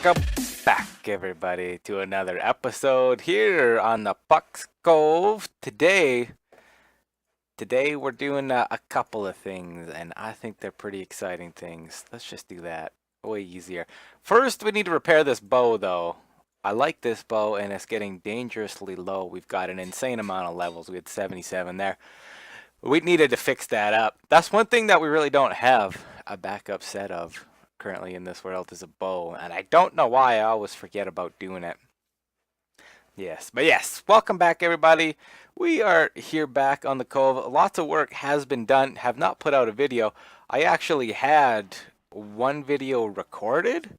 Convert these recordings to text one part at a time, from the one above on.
Welcome back, everybody, to another episode here on the Puks Cove. Today we're doing a couple of things, and I think they're pretty exciting things. Let's just do that. Way easier. First, we need to repair this bow, though. I like this bow, and it's getting dangerously low. We've got an insane amount of levels. We had 77 there. We needed to fix that up. That's one thing that we really don't have a backup set of currently in this world is a bow, and I don't know why I always forget about doing it. Yes, welcome back, everybody. We are here back on the Cove. Lots of work has been done. Have not put out a video. I actually had one video recorded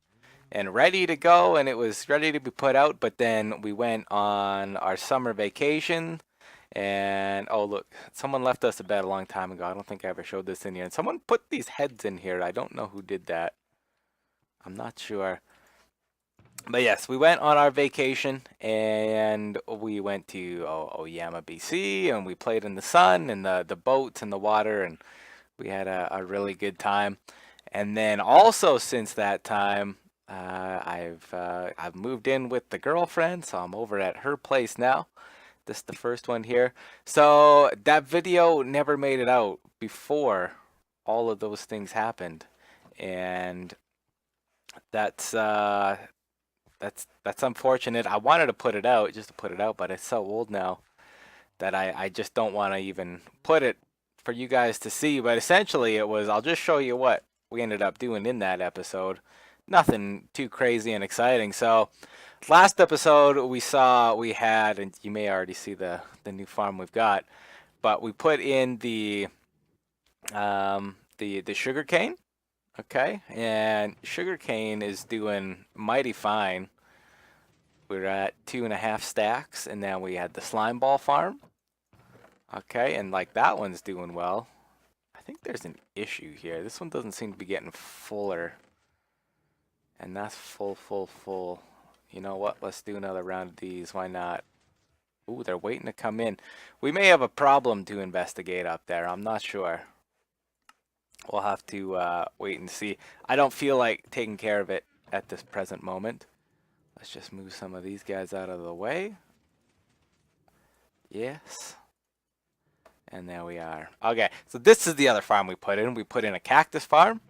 and ready to go, and it was ready to be put out, but then we went on our summer vacation. And oh, look, someone left us a bed a long time ago. I don't think I ever showed this in here. And someone put these heads in here. I don't know who did that. I'm not sure. But yes, we went on our vacation and we went to Oyama, BC, and we played in the sun and the boats and the water, and we had a really good time. And then also since that time, I've moved in with the girlfriend, so I'm over at her place now. This is the first one here. So that video never made it out before all of those things happened, and that's that's unfortunate. I wanted to put it out just to put it out, but it's so old now that I just don't want to even put it for you guys to see. But essentially, it was I'll just show you what we ended up doing in that episode. Nothing too crazy and exciting. So last episode we had, and you may already see the new farm we've got, but we put in the sugar cane. Okay, and sugarcane is doing mighty fine. We're at 2.5 stacks, and then we had the slime ball farm. Okay, and like that one's doing well. I think there's an issue here. This one doesn't seem to be getting fuller. And that's full. You know what? Let's do another round of these. Why not? Ooh, they're waiting to come in. We may have a problem to investigate up there. I'm not sure. We'll have to wait and see. I don't feel like taking care of it at this present moment. Let's just move some of these guys out of the way. Yes. And there we are. Okay, so this is the other farm we put in. We put in a cactus farm.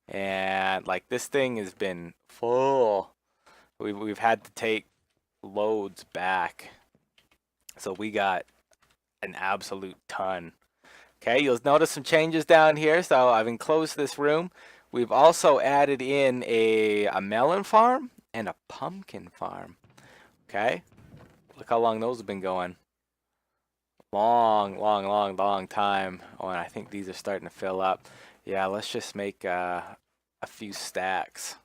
And like this thing has been full. We've had to take loads back. So we got an absolute ton. Okay, you'll notice some changes down here. So I've enclosed this room. We've also added in a melon farm and a pumpkin farm. Okay, look how long those have been going. Long time. Oh, and I think these are starting to fill up. Yeah, let's just make a few stacks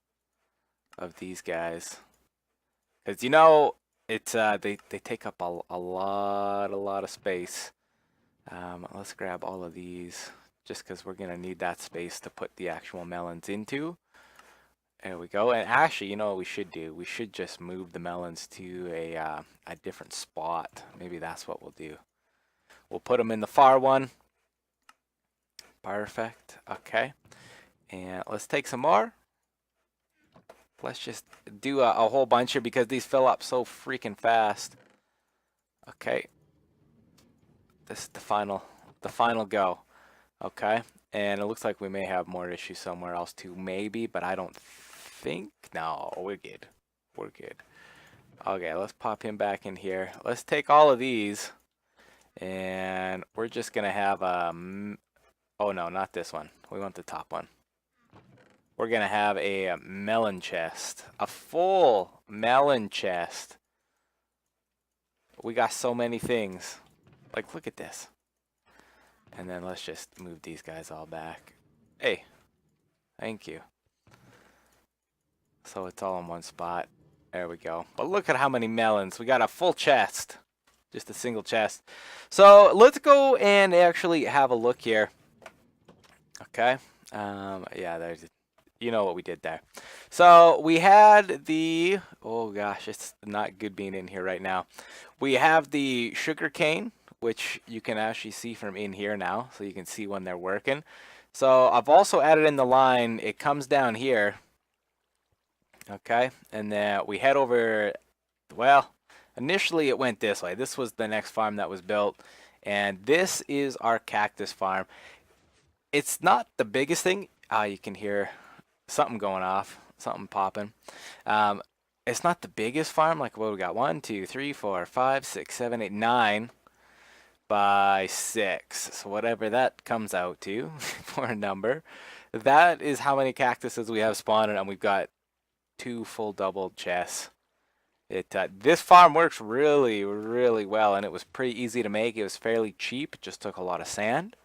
of these guys. Because, you know, it's they take up a lot of space. Let's grab all of these just because we're gonna need that space to put the actual melons into. There we go. And actually, you know what we should do? We should just move the melons to a different spot. Maybe that's what we'll do. We'll put them in the far one. Perfect. Okay. And let's take some more. Let's just do a whole bunch here because these fill up so freaking fast. Okay. This is the final go. Okay. And it looks like we may have more issues somewhere else too, maybe, but I don't think. No, we're good. We're good. Okay, let's pop him back in here. Let's take all of these, and we're just gonna have oh no, not this one. We want the top one. We're gonna have a melon chest, a full melon chest. We got so many things. Like, look at this. And then let's just move these guys all back. Hey, thank you. So it's all in one spot. There we go. But look at how many melons. We got a full chest. Just a single chest. So let's go and actually have a look here. Okay. Yeah, there's, you know what we did there. So we had the, oh gosh, it's not good being in here right now. We have the sugar cane, which you can actually see from in here now. So you can see when they're working. So I've also added in the line, it comes down here. Okay, and then we head over. Well, initially it went this way. This was the next farm that was built, and this is our cactus farm. It's not the biggest thing. Ah, you can hear something going off, something popping. Um, it's not the biggest farm. Like what we got: 1, 2, 3, 4, 5, 6, 7, 8, 9 by 6. So whatever that comes out to for a number, that is how many cactuses we have spawning, and we've got 2 full double chests. This farm works really, really well, and it was pretty easy to make. It was fairly cheap. It just took a lot of sand,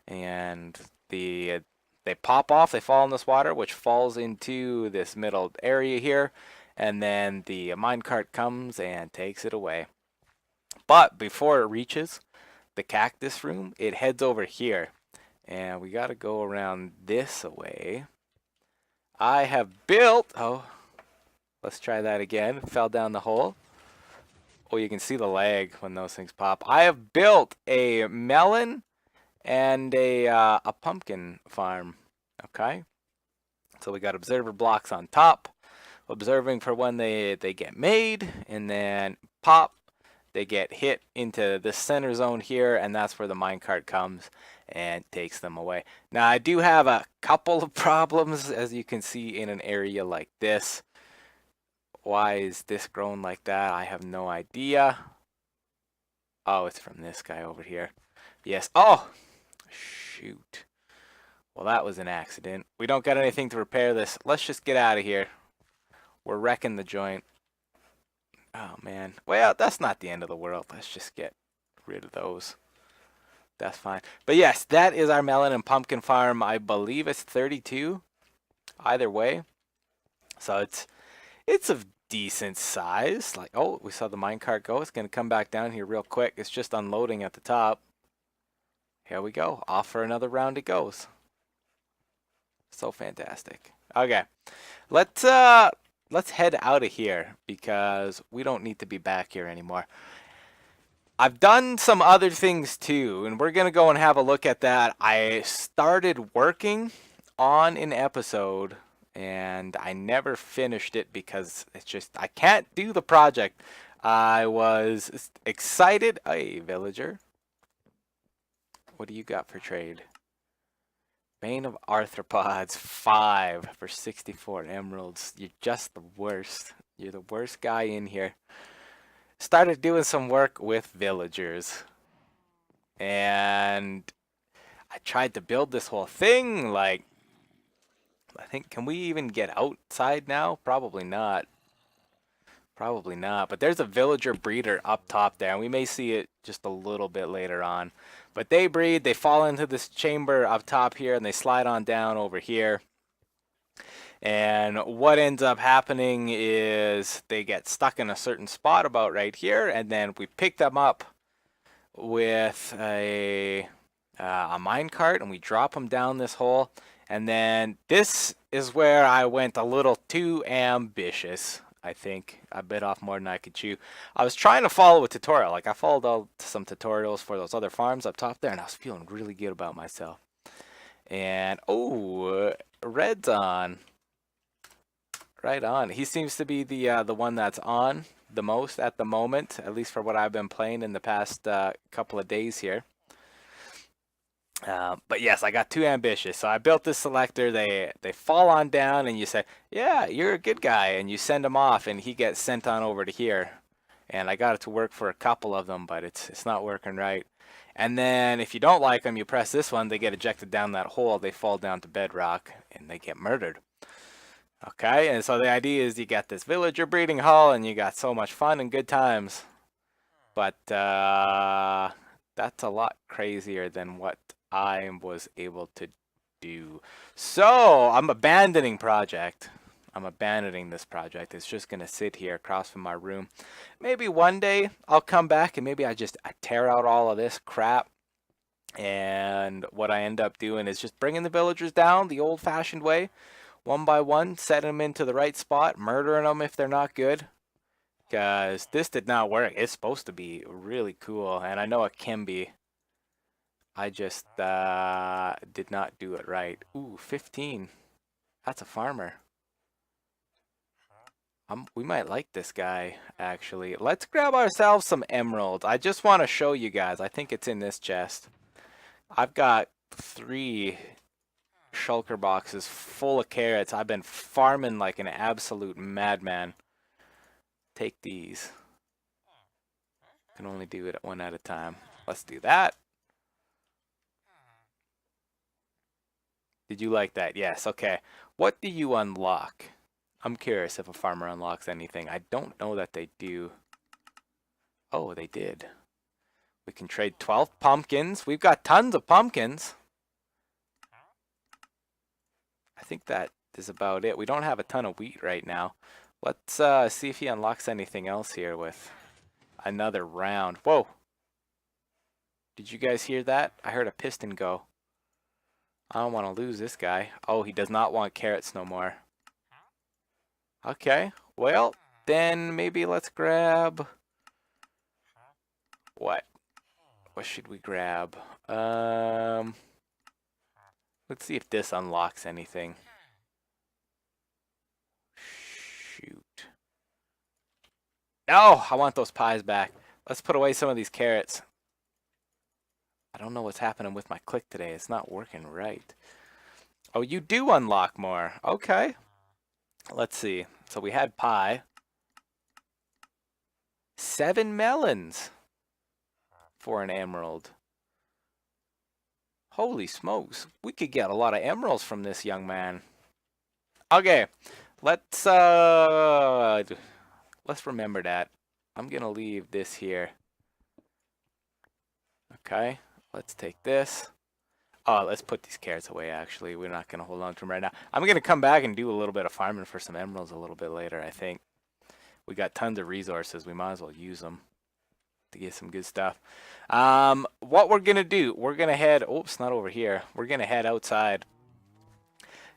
and they pop off. They fall in this water, which falls into this middle area here, and then the minecart comes and takes it away. But before it reaches the cactus room, it heads over here, and we got to go around this way. I have built. Oh. Let's try that again. Fell down the hole. Oh, you can see the lag when those things pop. I have built a melon and a pumpkin farm. Okay. So we got observer blocks on top, observing for when they get made, and then pop. They get hit into the center zone here, and that's where the minecart comes and takes them away. Now, I do have a couple of problems, as you can see in an area like this. Why is this grown like that? I have no idea. Oh, it's from this guy over here. Yes. Oh, shoot. Well, that was an accident. We don't got anything to repair this. Let's just get out of here. We're wrecking the joint. Oh, man. Well, that's not the end of the world. Let's just get rid of those. That's fine. But yes, that is our melon and pumpkin farm. I believe it's 32. Either way. So it's a decent size. Like, oh, we saw the minecart go. It's going to come back down here real quick. It's just unloading at the top. Here we go. Off for another round it goes. So fantastic. Okay. Let's head out of here because we don't need to be back here anymore. I've done some other things too, and we're going to go and have a look at that. I started working on an episode, and I never finished it because it's just, I can't do the project. I was excited. Hey, villager. What do you got for trade? Bane of Arthropods, 5 for 64 emeralds. You're just the worst. You're the worst guy in here. Started doing some work with villagers. And I tried to build this whole thing, like, I think, can we even get outside now? Probably not. Probably not. But there's a villager breeder up top there, and we may see it just a little bit later on. But they breed, they fall into this chamber up top here, and they slide on down over here. And what ends up happening is they get stuck in a certain spot about right here, and then we pick them up with a minecart, and we drop them down this hole. And then this is where I went a little too ambitious. I think I bit off more than I could chew. I was trying to follow a tutorial. Like, I followed some tutorials for those other farms up top there, and I was feeling really good about myself. And, oh, Red's on. Right on. He seems to be the one that's on the most at the moment, at least for what I've been playing in the past couple of days here. But yes, I got too ambitious. So I built this selector. They fall on down, and you say, yeah, you're a good guy. And you send him off, and he gets sent on over to here. And I got it to work for a couple of them, but it's not working right. And then if you don't like them, you press this one. They get ejected down that hole. They fall down to bedrock, and they get murdered. Okay, and so the idea is you got this villager breeding hall, and you got so much fun and good times. But that's a lot crazier than what I was able to do. So I'm abandoning project. I'm abandoning this project. It's just gonna sit here across from my room. Maybe one day I'll come back and maybe I tear out all of this crap. And what I end up doing is just bringing the villagers down the old-fashioned way, one by one, setting them into the right spot, murdering them if they're not good. Because this did not work. It's supposed to be really cool, and I know it can be. I just did not do it right. Ooh, 15. That's a farmer. We might like this guy, actually. Let's grab ourselves some emeralds. I just want to show you guys. I think it's in this chest. I've got 3 shulker boxes full of carrots. I've been farming like an absolute madman. Take these. Can only do it one at a time. Let's do that. Did you like that? Yes, okay. What do you unlock? I'm curious if a farmer unlocks anything. I don't know that they do. Oh, they did. We can trade 12 pumpkins. We've got tons of pumpkins. I think that is about it. We don't have a ton of wheat right now. Let's see if he unlocks anything else here with another round. Whoa. Did you guys hear that? I heard a piston go. I don't want to lose this guy. Oh, he does not want carrots no more. Okay, well, then maybe let's grab... What? What should we grab? Let's see if this unlocks anything. Shoot. No, I want those pies back. Let's put away some of these carrots. I don't know what's happening with my click today. It's not working right. Oh, you do unlock more. Okay. Let's see. So we had pie. 7 melons for an emerald. Holy smokes. We could get a lot of emeralds from this young man. Okay. Let's remember that. I'm going to leave this here. Okay. Let's take this. Oh, let's put these carrots away, actually. We're not going to hold on to them right now. I'm going to come back and do a little bit of farming for some emeralds a little bit later, I think. We got tons of resources. We might as well use them to get some good stuff. What we're going to do, we're going to head... Oops, not over here. We're going to head outside.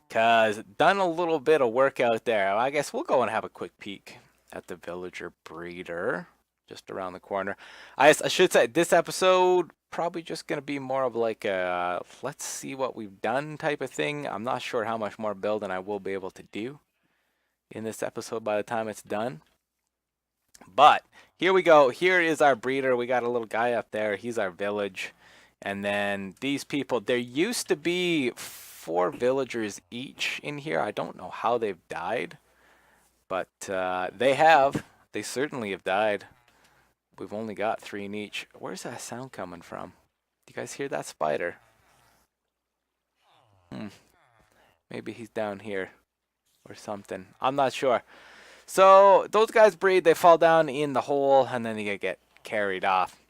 Because done a little bit of work out there. I guess we'll go and have a quick peek at the villager breeder. Just around the corner. I should say, this episode... probably just going to be more of like a let's see what we've done type of thing. I'm not sure how much more building I will be able to do in this episode by the time it's done. But here we go. Here is our breeder. We got a little guy up there. He's our village. And then these people, there used to be 4 villagers each in here. I don't know how they've died, but they have. They certainly have died. We've only got 3 in each. Where's that sound coming from? Do you guys hear that spider? Maybe he's down here or something. I'm not sure. So those guys breed. They fall down in the hole and then they get carried off.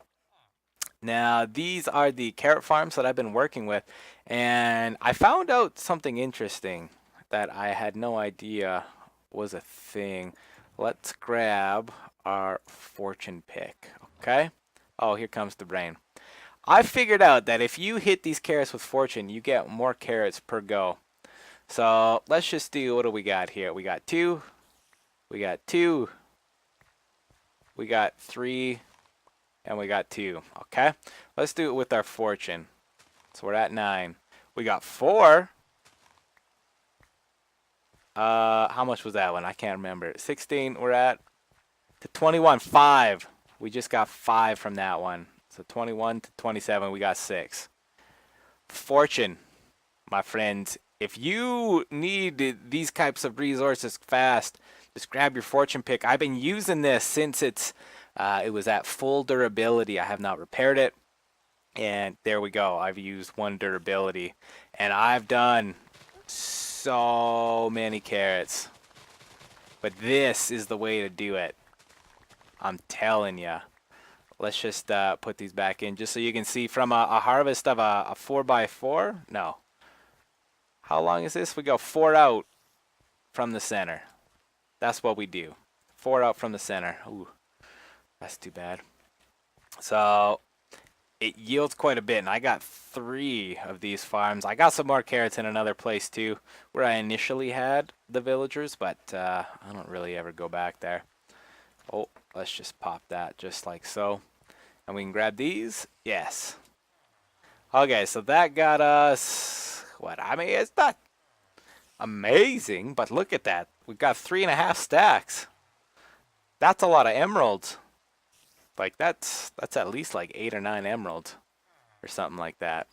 Now these are the carrot farms that I've been working with, and I found out something interesting that I had no idea was a thing. Let's grab our fortune pick, okay? Oh, here comes the brain. I figured out that if you hit these carrots with fortune, you get more carrots per go. So let's just do, what do we got here? We got 2, we got 2, we got 3, and we got 2, okay? Let's do it with our fortune. So we're at 9. We got 4. How much was that one? I can't remember. 16, we're at to 21, 5. We just got 5 from that one. So 21 to 27, we got 6. Fortune, my friends. If you need these types of resources fast, just grab your fortune pick. I've been using this since it was at full durability. I have not repaired it. And there we go. I've used 1 durability. And I've done so many carrots. But this is the way to do it. I'm telling you. Let's just put these back in just so you can see from a harvest of a 4x4. No. How long is this? We go 4 out from the center. That's what we do. 4 out from the center. Ooh, that's too bad. So it yields quite a bit, and I got 3 of these farms. I got some more carrots in another place too, where I initially had the villagers, but I don't really ever go back there. Oh, let's just pop that just like so. And we can grab these. Yes. Okay, so that got us, what? I mean, it's not amazing, but look at that. We've got 3.5 stacks. That's a lot of emeralds. Like that's at least like 8 or 9 emeralds or something like that.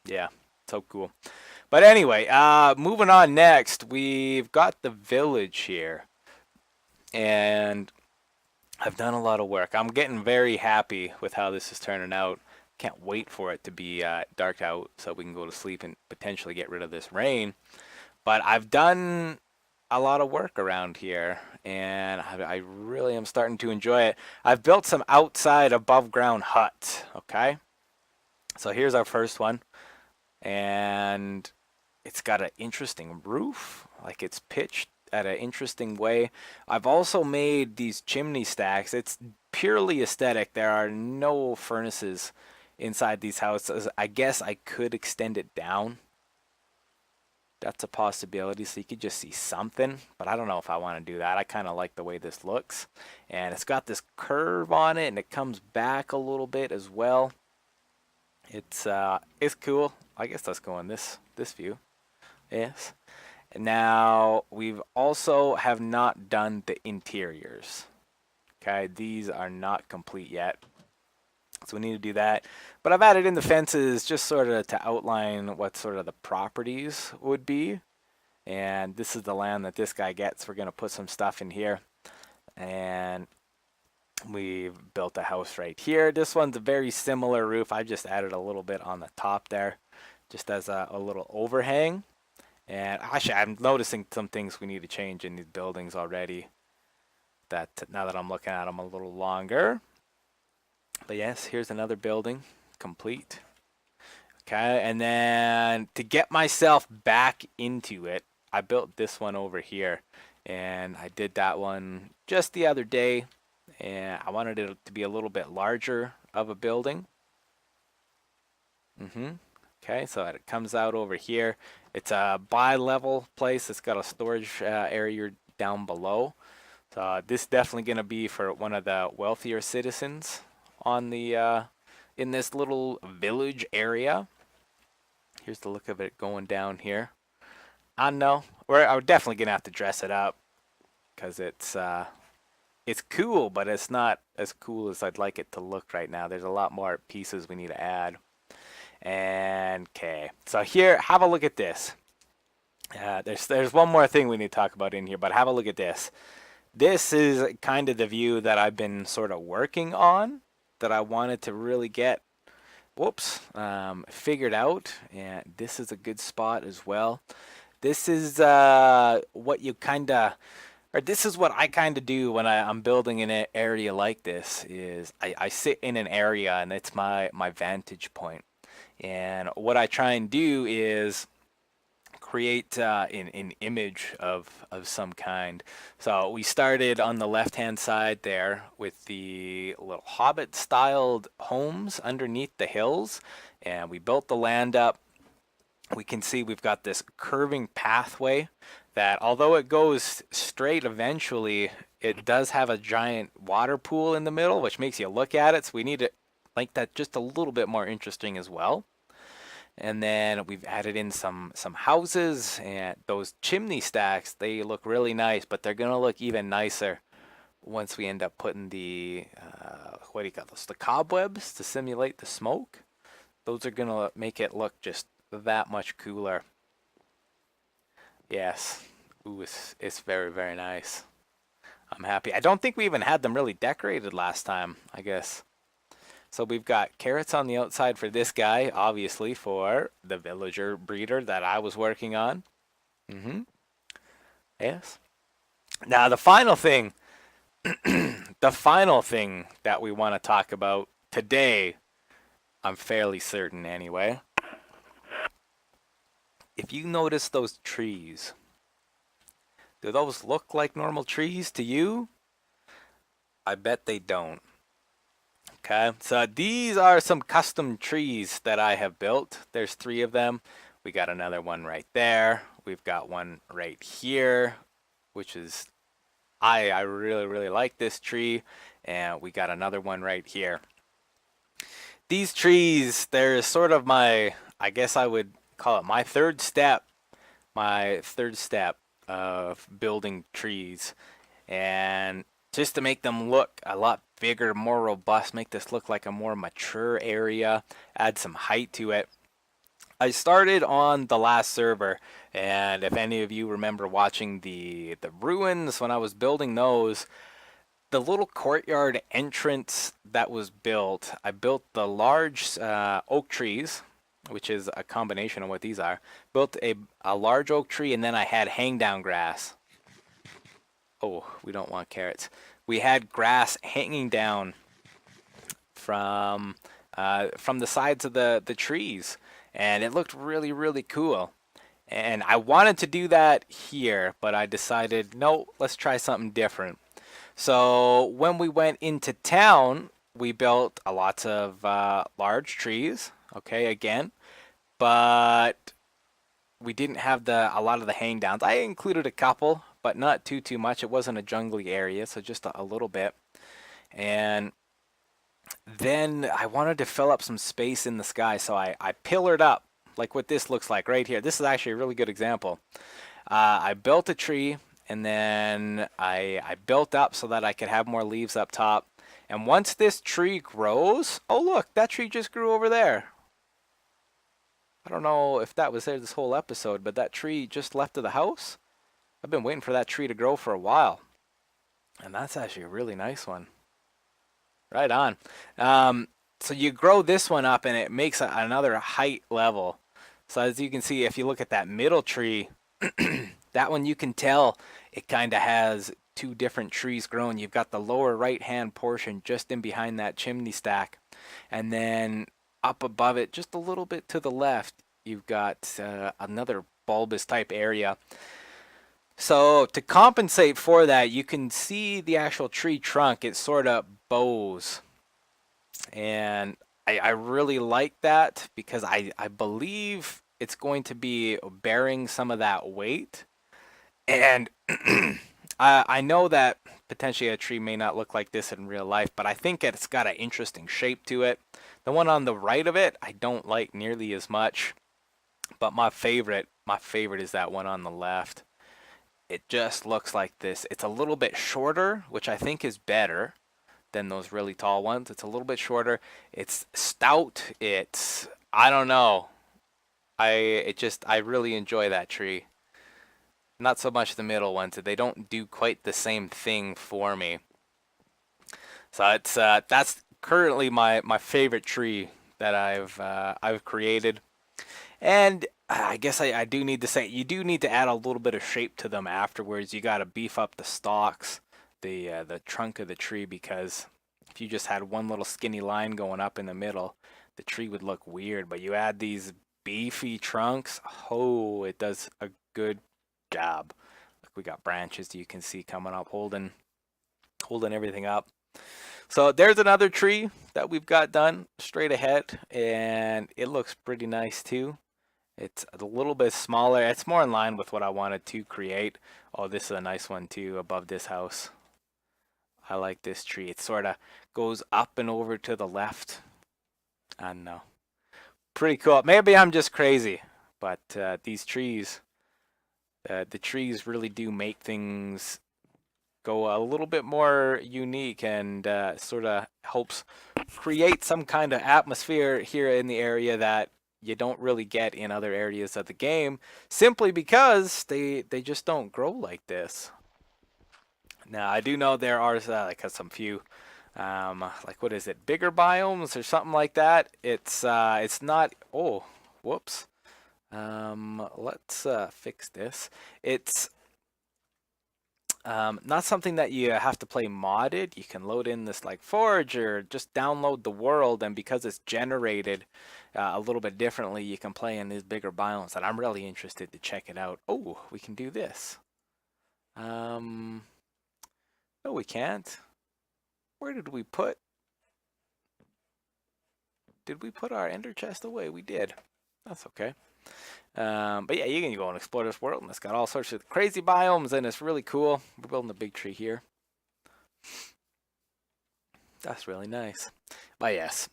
Yeah, so cool. But anyway, moving on next, we've got the village here. And I've done a lot of work. I'm getting very happy with how this is turning out. Can't wait for it to be dark out so we can go to sleep and potentially get rid of this rain. But I've done a lot of work around here, and I really am starting to enjoy it. I've built some outside above ground huts, okay? So here's our first one, and it's got an interesting roof, like it's pitched at an interesting way. I've also made these chimney stacks. It's purely aesthetic. There are no furnaces inside these houses. I guess I could extend it down. That's a possibility, so you could just see something, but I don't know if I want to do that. I kind of like the way this looks, and it's got this curve on it, and it comes back a little bit as well. It's cool. I guess let's go in this view. Yes. Now we've also have not done the interiors. Okay, these are not complete yet, so we need to do that. But I've added in the fences just sort of to outline what sort of the properties would be. And this is the land that this guy gets. We're gonna put some stuff in here, and we've built a house right here. This one's a very similar roof. I just added a little bit on the top there, just as a little overhang. And actually, I'm noticing some things we need to change in these buildings already. That now that I'm looking at them a little longer. But yes, here's another building, complete. Okay, and then to get myself back into it, I built this one over here. And I did that one just the other day. And I wanted it to be a little bit larger of a building. Okay, so it comes out over here. It's a bi-level place. It's got a storage area down below. So this is definitely going to be for one of the wealthier citizens on the in this little village area. Here's the look of it going down here. I know we're definitely going to have to dress it up because it's cool, but it's not as cool as I'd like it to look right now. There's a lot more pieces we need to add. And okay, so here, have a look at this. There's one more thing we need to talk about in here, but have a look at this. This is kind of the view that I've been sort of working on, that I wanted to really get, figured out. And this is a good spot as well. This is what you kind of, or this is what I kind of do when I'm building in an area like this. Is I sit in an area and it's my vantage point. And what I try and do is create an image of some kind. So we started on the left-hand side there with the little hobbit-styled homes underneath the hills, and we built the land up. We can see we've got this curving pathway that, although it goes straight eventually, it does have a giant water pool in the middle, which makes you look at it. So we need to make that just a little bit more interesting as well. And then we've added in some houses, and those chimney stacks, they look really nice, but they're gonna look even nicer once we end up putting the what do you call those, the cobwebs to simulate the smoke. Those are gonna make it look just that much cooler. Yes. Ooh, it's very, very nice. I'm happy. I don't think we even had them really decorated last time, I guess. So we've got carrots on the outside for this guy, obviously for the villager breeder that I was working on. Yes. Now the final thing, the final thing that we want to talk about today, I'm fairly certain anyway. If you notice those trees, do those look like normal trees to you? I bet they don't. Okay, so these are some custom trees that I have built. There's 3 of them. We got another one right there. We've got one right here, which is, I really, really like this tree. And we got another one right here. These trees, they're sort of my, I guess I would call it my third step my third step of building trees, and just to make them look a lot bigger, more robust, make this look like a more mature area, add some height to it. I started on the last server, and if any of you remember watching the ruins when I was building those, the little courtyard entrance that was built, I built the large oak trees, which is a combination of what these are. Built a large oak tree, and then I had hang down grass. Oh, we don't want carrots. We had grass hanging down from the sides of the trees, and it looked really, really cool. And I wanted to do that here, but I decided, no, let's try something different. So when we went into town, we built a lot of large trees. Okay, again, but we didn't have a lot of the hang downs. I included a couple, but not too much. It wasn't a jungly area, so just a little bit. And then I wanted to fill up some space in the sky, so I pillared up like what this looks like right here. This is actually a really good example. I built a tree, and then I built up so that I could have more leaves up top. And once this tree grows, oh look, that tree just grew over there. I don't know if that was there this whole episode, but that tree just left of the house. I've been waiting for that tree to grow for a while. And that's actually a really nice one. Right on. So you grow this one up and it makes another height level. So as you can see, if you look at that middle tree, that one you can tell it kind of has two different trees growing. You've got the lower right hand portion just in behind that chimney stack. And then up above it, just a little bit to the left, you've got another bulbous type area. So to compensate for that, you can see the actual tree trunk. It sort of bows. And I really like that because I believe it's going to be bearing some of that weight. And I know that potentially a tree may not look like this in real life, but I think it's got an interesting shape to it. The one on the right of it, I don't like nearly as much. But my favorite is that one on the left. It just looks like this. It's a little bit shorter, which I think is better than those really tall ones. It's a little bit shorter. It's stout. I don't know. I really enjoy that tree. Not so much the middle ones. They don't do quite the same thing for me. So that's currently my favorite tree that I've created. And I guess I do need to say, you do need to add a little bit of shape to them afterwards. You got to beef up the stalks, the trunk of the tree, because if you just had one little skinny line going up in the middle, the tree would look weird. But you add these beefy trunks, oh, it does a good job. Look, we got branches you can see coming up, holding everything up. So there's another tree that we've got done straight ahead, and it looks pretty nice too. It's a little bit smaller. It's more in line with what I wanted to create. Oh, this is a nice one too above this house. I like this tree. It sort of goes up and over to the left. I don't know. Pretty cool. Maybe I'm just crazy, but these trees, the trees really do make things go a little bit more unique, and sort of helps create some kind of atmosphere here in the area that you don't really get in other areas of the game, simply because they just don't grow like this. Now I do know there are like some few like, what is it, bigger biomes or something like that. It's not, oh, whoops. Let's fix this. It's not something that you have to play modded. You can load in this like forge or just download the world, and because it's generated a little bit differently, you can play in these bigger biomes, and I'm really interested to check it out. Oh, we can do this. No, we can't. Where did we put our ender chest away? We did. That's okay. But yeah, you can go and explore this world, and it's got all sorts of crazy biomes, and it's really cool. We're building a big tree here. That's really nice. But yes,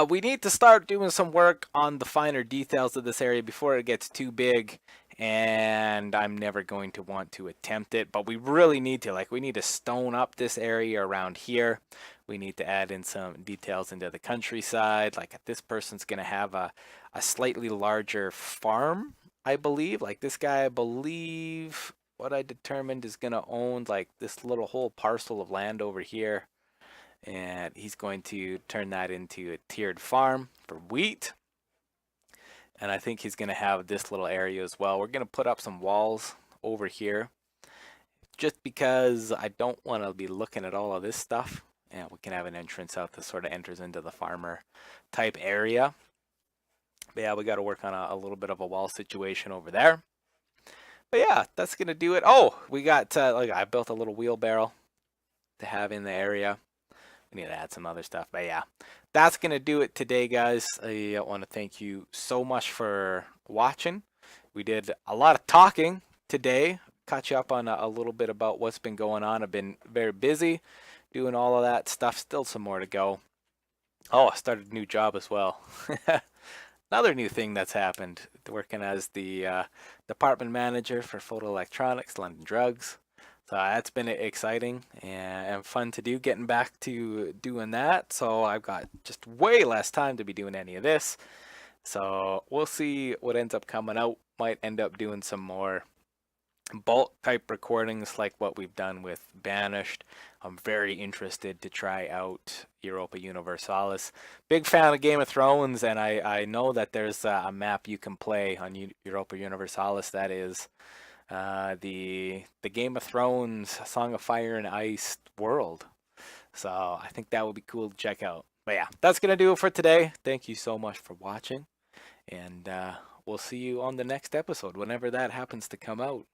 we need to start doing some work on the finer details of this area before it gets too big and I'm never going to want to attempt it, but we really need to, like, we need to stone up this area around here. We need to add in some details into the countryside. Like, this person's going to have a slightly larger farm, I believe. Like, this guy, I believe, what I determined, is going to own like this little whole parcel of land over here, and he's going to turn that into a tiered farm for wheat. And I think he's going to have this little area as well. We're going to put up some walls over here just because I don't want to be looking at all of this stuff. And we can have an entrance out that sort of enters into the farmer type area. But yeah, we got to work on a little bit of a wall situation over there. But yeah, that's going to do it. Oh, we got, like, I built a little wheelbarrow to have in the area. We need to add some other stuff, but yeah, that's gonna do it today, guys. I want to thank you so much for watching. We did a lot of talking today, caught you up on a little bit about what's been going on. I've been very busy doing all of that stuff. Still some more to go. Oh, I started a new job as well. Another new thing that's happened, working as the department manager for photo electronics, London Drugs. So that's been exciting and fun to do, getting back to doing that. So I've got just way less time to be doing any of this. So we'll see what ends up coming out. Might end up doing some more bulk type recordings like what we've done with Banished. I'm very interested to try out Europa Universalis. Big fan of Game of Thrones, and I know that there's a map you can play on Europa Universalis that is the Game of Thrones Song of Fire and Ice world. So I think that would be cool to check out. But yeah, that's going to do it for today. Thank you so much for watching, and we'll see you on the next episode whenever that happens to come out.